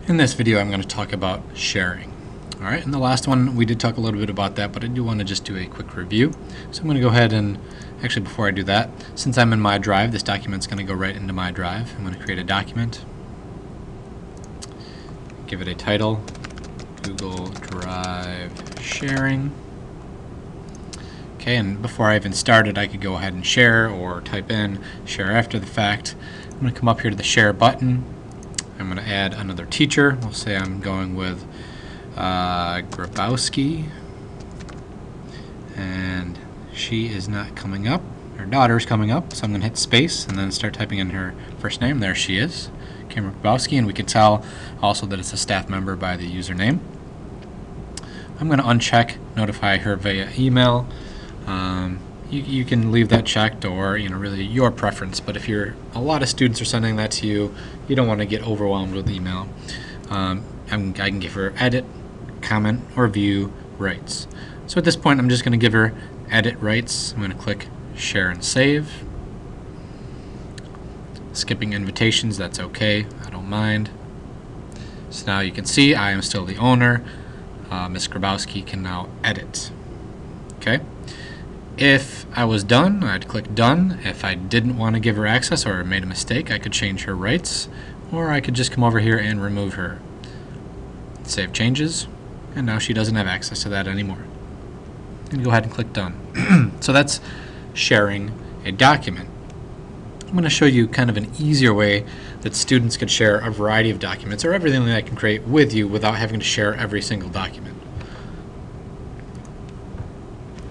In this video, I'm going to talk about sharing. All right, in the last one, we did talk a little bit about that, but I do want to just do a quick review. So I'm going to go ahead and, actually before I do that, since I'm in my drive, this document's going to go right into my drive. I'm going to create a document, give it a title, Google Drive Sharing. Okay, and before I even started, I could go ahead and share or type in share after the fact. I'm going to come up here to the share button. I'm going to add another teacher. We'll say I'm going with Grabowski, and she is not coming up. Her daughter's coming up, so I'm going to hit space and then start typing in her first name. There she is, Cameron Grabowski, and we can tell also that it's a staff member by the username. I'm going to uncheck notify her via email. You can leave that checked, or really your preference, but if a lot of students are sending that to you, you don't want to get overwhelmed with email. I can give her edit, comment, or view rights. So at this point, I'm just going to give her edit rights. I'm going to click share and save. Skipping invitations, that's okay, I don't mind. So now you can see I am still the owner. Ms. Grabowski can now edit. Okay. If I was done, I'd click done. If I didn't want to give her access or made a mistake, I could change her rights, or I could just come over here and remove her. Save changes, and now she doesn't have access to that anymore. And go ahead and click done. So that's sharing a document. I'm going to show you kind of an easier way that students could share a variety of documents, or everything that I can create with you without having to share every single document.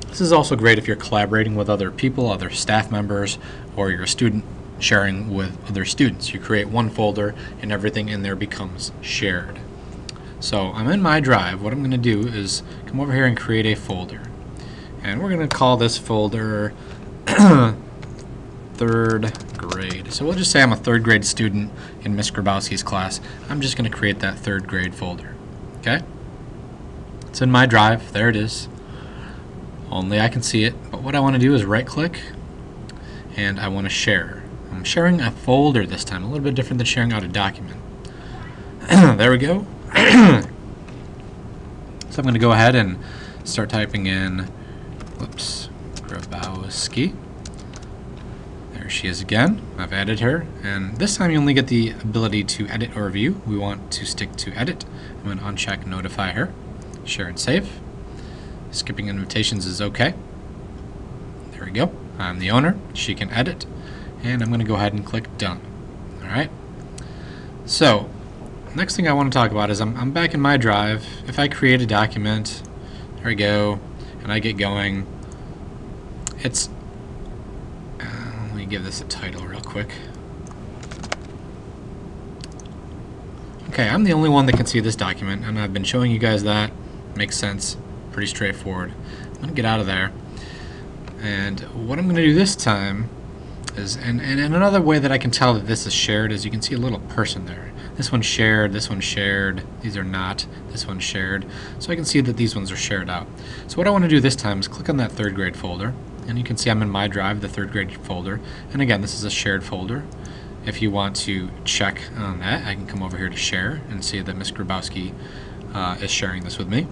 This is also great if you're collaborating with other people, other staff members, or you're a student sharing with other students. You create one folder and everything in there becomes shared. So I'm in my drive. What I'm going to do is come over here and create a folder. And we're going to call this folder third grade. So we'll just say I'm a third grade student in Ms. Grabowski's class. I'm just going to create that third grade folder. Okay? It's in my drive. There it is. Only I can see it, but what I want to do is right click and I want to share. I'm sharing a folder this time, a little bit different than sharing out a document. There we go. So I'm going to go ahead and start typing in, Grabowski. There she is again. I've added her, and this time you only get the ability to edit or view. We want to stick to edit. I'm going to uncheck notify her, share and save. Skipping invitations is okay. There we go. I'm the owner. She can edit. And I'm going to go ahead and click done. Alright. So, next thing I want to talk about is I'm back in my drive. If I create a document, there we go, and I get going, let me give this a title real quick. Okay, I'm the only one that can see this document, and I've been showing you guys that. Makes sense. Pretty straightforward. I'm going to get out of there, and what I'm going to do this time is, and another way that I can tell that this is shared is you can see a little person there. This one's shared, these are not, this one's shared, so I can see that these ones are shared out. So what I want to do this time is click on that third grade folder, and you can see I'm in my drive, the third grade folder, and again this is a shared folder. If you want to check on that, I can come over here to share and see that Ms. Grabowski is sharing this with me.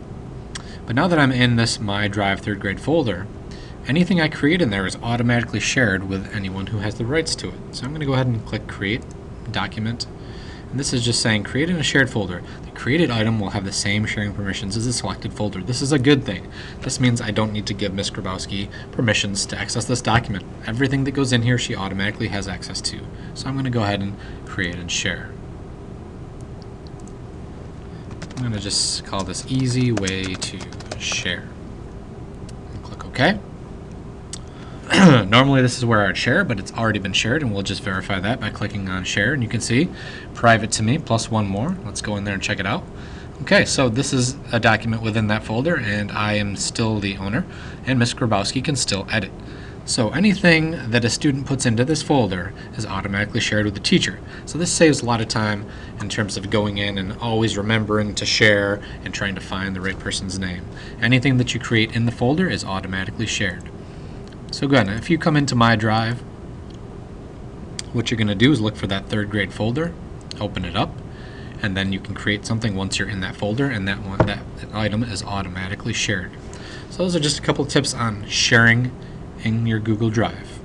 But now that I'm in this My Drive third grade folder, anything I create in there is automatically shared with anyone who has the rights to it. So I'm going to go ahead and click Create Document. And this is just saying create in a shared folder. The created item will have the same sharing permissions as the selected folder. This is a good thing. This means I don't need to give Ms. Grabowski permissions to access this document. Everything that goes in here she automatically has access to. So I'm going to go ahead and create and share. I'm going to just call this easy way to share. And click OK. Normally this is where I'd share, but it's already been shared, and we'll just verify that by clicking on share, and you can see private to me plus one more. Let's go in there and check it out. Okay, so this is a document within that folder, and I am still the owner, and Ms. Grabowski can still edit. So anything that a student puts into this folder is automatically shared with the teacher. So this saves a lot of time in terms of going in and always remembering to share and trying to find the right person's name. Anything that you create in the folder is automatically shared. So again, if you come into My Drive, what you're going to do is look for that third grade folder, open it up, and then you can create something once you're in that folder, and that item is automatically shared. So those are just a couple of tips on sharing in your Google Drive.